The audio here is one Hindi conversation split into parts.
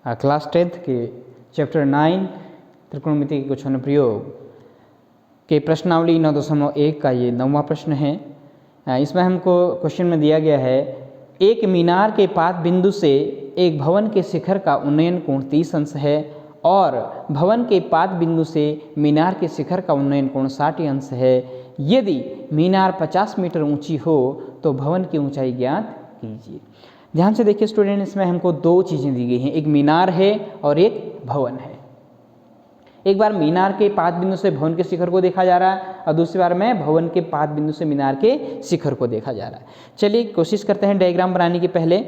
क्लास 10th के चैप्टर 9 त्रिकोणमिति के कुछ अनुप्रयोग के प्रश्नावली 9.1 का ये 9वां प्रश्न है। इसमें हमको क्वेश्चन में दिया गया है, एक मीनार के पाद बिंदु से एक भवन के शिखर का उन्नयन कोण 30 अंश है और भवन के पाद बिंदु से मीनार के शिखर का उन्नयन कोण 60 अंश है। यदि मीनार 50 मीटर ऊंची हो तो भवन की ऊंचाई ज्ञात कीजिए। ध्यान से देखिए स्टूडेंट, इसमें हमको दो चीज़ें दी गई हैं, एक मीनार है और एक भवन है। एक बार मीनार के पाद बिंदु से भवन के शिखर को देखा जा रहा है और दूसरी बार में भवन के पाद बिंदु से मीनार के शिखर को देखा जा रहा है। चलिए कोशिश करते हैं डायग्राम बनाने के पहले।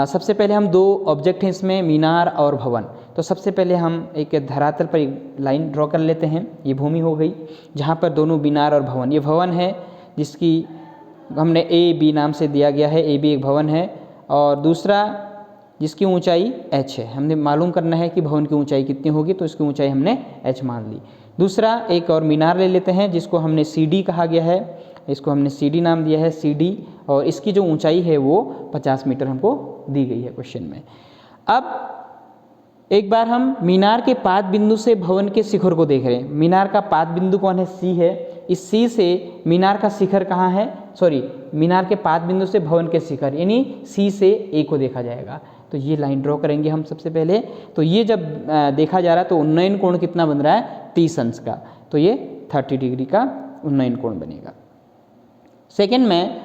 सबसे पहले हम दो ऑब्जेक्ट हैं इसमें, मीनार और भवन। तो सबसे पहले हम एक धरातल पर एक लाइन ड्रॉ कर लेते हैं। ये भूमि हो गई जहाँ पर दोनों मीनार और भवन, ये भवन है जिसकी हमने ए बी नाम से दिया गया है, ए बी एक भवन है और दूसरा जिसकी ऊंचाई h है। हमने मालूम करना है कि भवन की ऊंचाई कितनी होगी, तो इसकी ऊंचाई हमने h मान ली। दूसरा एक और मीनार ले लेते हैं जिसको हमने CD कहा गया है, इसको हमने CD नाम दिया है CD, और इसकी जो ऊंचाई है वो 50 मीटर हमको दी गई है क्वेश्चन में। अब एक बार हम मीनार के पाद बिंदु से भवन के शिखर को देख रहे हैं। मीनार का पाद बिंदु कौन है? C है। इस C से मीनार का शिखर कहाँ है? मीनार के पाद बिंदु से भवन के शिखर यानी C से A को देखा जाएगा। तो ये लाइन ड्रॉ करेंगे हम सबसे पहले। तो ये जब देखा जा रहा है तो उन्नयन कोण कितना बन रहा है? 30 अंश का। तो ये 30 डिग्री का उन्नयन कोण बनेगा। सेकेंड में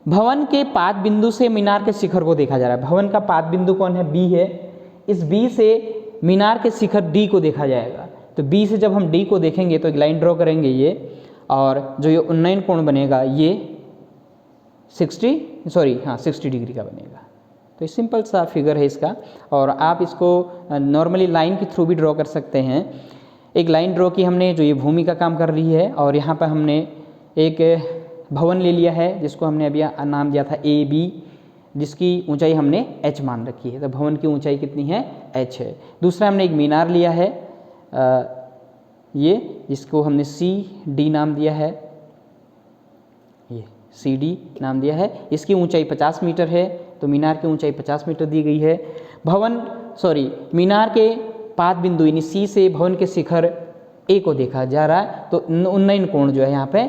भवन के पाद बिंदु से मीनार के शिखर को देखा जा रहा है। भवन का पाद बिंदु कौन है? B है। इस B से मीनार के शिखर D को देखा जाएगा। तो B से जब हम D को देखेंगे तो एक लाइन ड्रॉ करेंगे ये, और जो ये उन्नयन कोण बनेगा ये 60 डिग्री का बनेगा। तो ये सिंपल सा फिगर है इसका, और आप इसको नॉर्मली लाइन के थ्रू भी ड्रॉ कर सकते हैं। एक लाइन ड्रॉ की हमने जो ये भूमि का काम कर रही है, और यहाँ पर हमने एक भवन ले लिया है जिसको हमने अभी नाम दिया था AB, जिसकी ऊंचाई हमने h मान रखी है। तो भवन की ऊंचाई कितनी है? h है। दूसरा हमने एक मीनार लिया है ये, जिसको हमने CD नाम दिया है, ये CD नाम दिया है। इसकी ऊंचाई 50 मीटर है। तो मीनार की ऊंचाई 50 मीटर दी गई है। मीनार के पाद बिंदु यानी C से भवन के शिखर A को देखा जा रहा है। तो उन्नयन कोण जो है यहाँ पे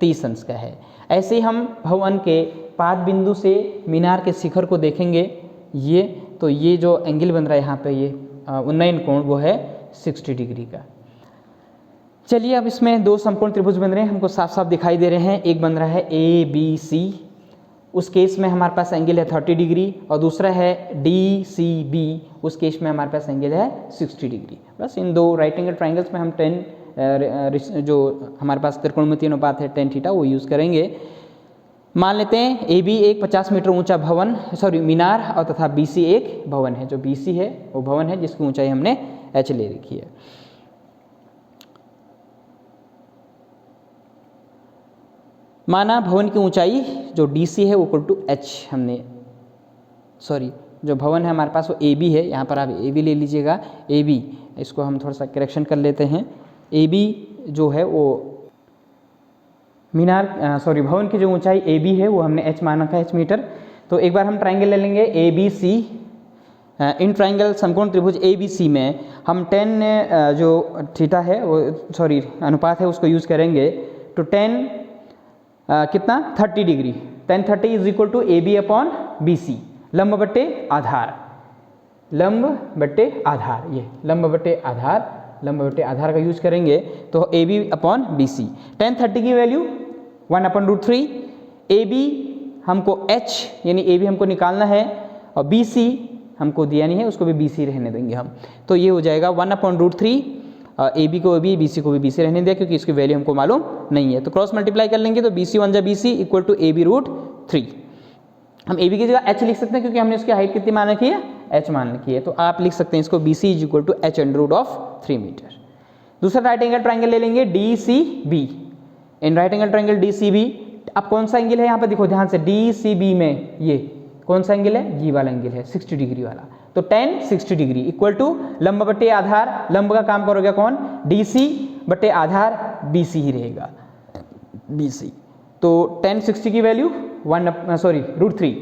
30 अंश का है। ऐसे ही हम भवन के पाद बिंदु से मीनार के शिखर को देखेंगे ये, तो ये जो एंगल बन रहा है यहाँ पे ये उन्नयन कोण वो है 60 डिग्री का। चलिए अब इसमें दो समकोण त्रिभुज बन रहे हैं, हमको साफ साफ दिखाई दे रहे हैं। एक बन रहा है ABC, उस केस में हमारे पास एंगल है 30 डिग्री, और दूसरा है DCB, उस केस में हमारे पास एंगल है 60 डिग्री। बस इन दो राइट एंगल ट्राइंगल्स में हम 10 जो हमारे पास त्रिकोणमितीय अनुपात है tan थीटा वो यूज़ करेंगे। मान लेते हैं AB एक 50 मीटर ऊंचा भवन मीनार और तथा BC एक भवन है। जो BC है वो भवन है जिसकी ऊंचाई हमने h ले रखी है। माना भवन की ऊंचाई जो DC है वो इक्वल टू h, जो भवन है हमारे पास वो AB है। यहाँ पर आप AB ले लीजिएगा, AB, इसको हम थोड़ा सा करेक्शन कर लेते हैं। AB जो है वो भवन की जो ऊंचाई AB है वो हमने h माना था, h मीटर। तो एक बार हम ट्राइंगल ले लेंगे ABC। इन ट्राइंगल समकोण त्रिभुज ABC में हम tan जो थीटा है वो अनुपात है उसको यूज़ करेंगे। तो tan कितना? 30 degree. tan 30 is equal to AB upon BC, लंब बट्टे आधार, ये लंब बट्टे आधार का यूज करेंगे। तो AB अपॉन BC, tan 30 की वैल्यू 1/√3। AB हमको h यानी AB हमको निकालना है, और BC हमको दिया नहीं है, उसको भी BC रहने देंगे हम। तो ये हो जाएगा 1/√3। AB को AB, BC को भी BC रहने दिया क्योंकि इसकी वैल्यू हमको मालूम नहीं है। तो क्रॉस मल्टीप्लाई कर लेंगे तो BC 1 BC equal to AB√3। हम AB की जगह h लिख सकते हैं क्योंकि हमने उसकी हाइट कितनी मान रखी है? h मान रखी है। तो आप लिख सकते हैं इसको BC is equal to h√3 metre. दूसरा राइट एंगल ट्राइंगल ले लेंगे DCB। In right angle triangle DCB, अब कौन सा एंगल है यहाँ पर देखो ध्यान से, DCB में ये कौन सा एंगल है? ये वाला एंगल है 60 डिग्री वाला। तो tan 60 डिग्री इक्वल टू लंब बट्टे आधार, लंब का काम करोगे कौन? DC बट्टे आधार BC ही रहेगा, BC। तो tan 60 की वैल्यू √3,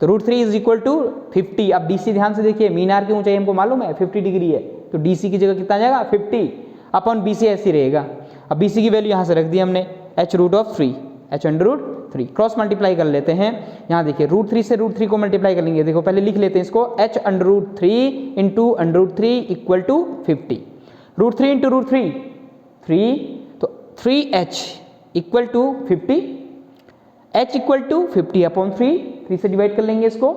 तो रूट 3 इज इक्वल टू 50। अब DC ध्यान से देखिए, मीनार की ऊंचाई हमको मालूम है 50 डिग्री है, तो DC की जगह कितना आ जाएगा 50 अपॉन BC ऐसे रहेगा। अब BC की वैल्यू यहाँ से रख दी हमने h√3, h√3 क्रॉस मल्टीप्लाई कर लेते हैं। यहाँ देखिए रूट 3 से रूट 3 को मल्टीप्लाई कर लेंगे, देखो पहले लिख लेते हैं इसको, h√3 into √3 equal to 50। Root 3 into √3 3, तो 3h equal to 50, h equal to 50 upon 3 से डिवाइड कर लेंगे इसको।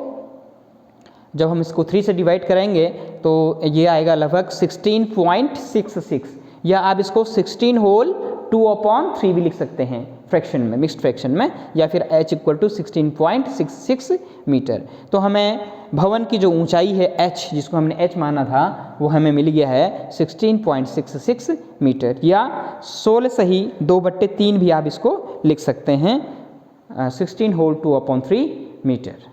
जब हम इसको 3 से डिवाइड करेंगे तो ये आएगा लगभग 16.66, या आप इसको 16 होल 2 अपॉन 3 भी लिख सकते हैं फ्रैक्शन में, मिक्स्ड फ्रैक्शन में, या फिर h इक्वल टू 16.66 मीटर। तो हमें भवन की जो ऊंचाई है h, जिसको हमने h माना था, वो हमें मिल गया है 16.66 मीटर, या 16 सही 2/3 भी आप इसको लिख सकते हैं, 16 होल 2 अपॉन 3 मीटर।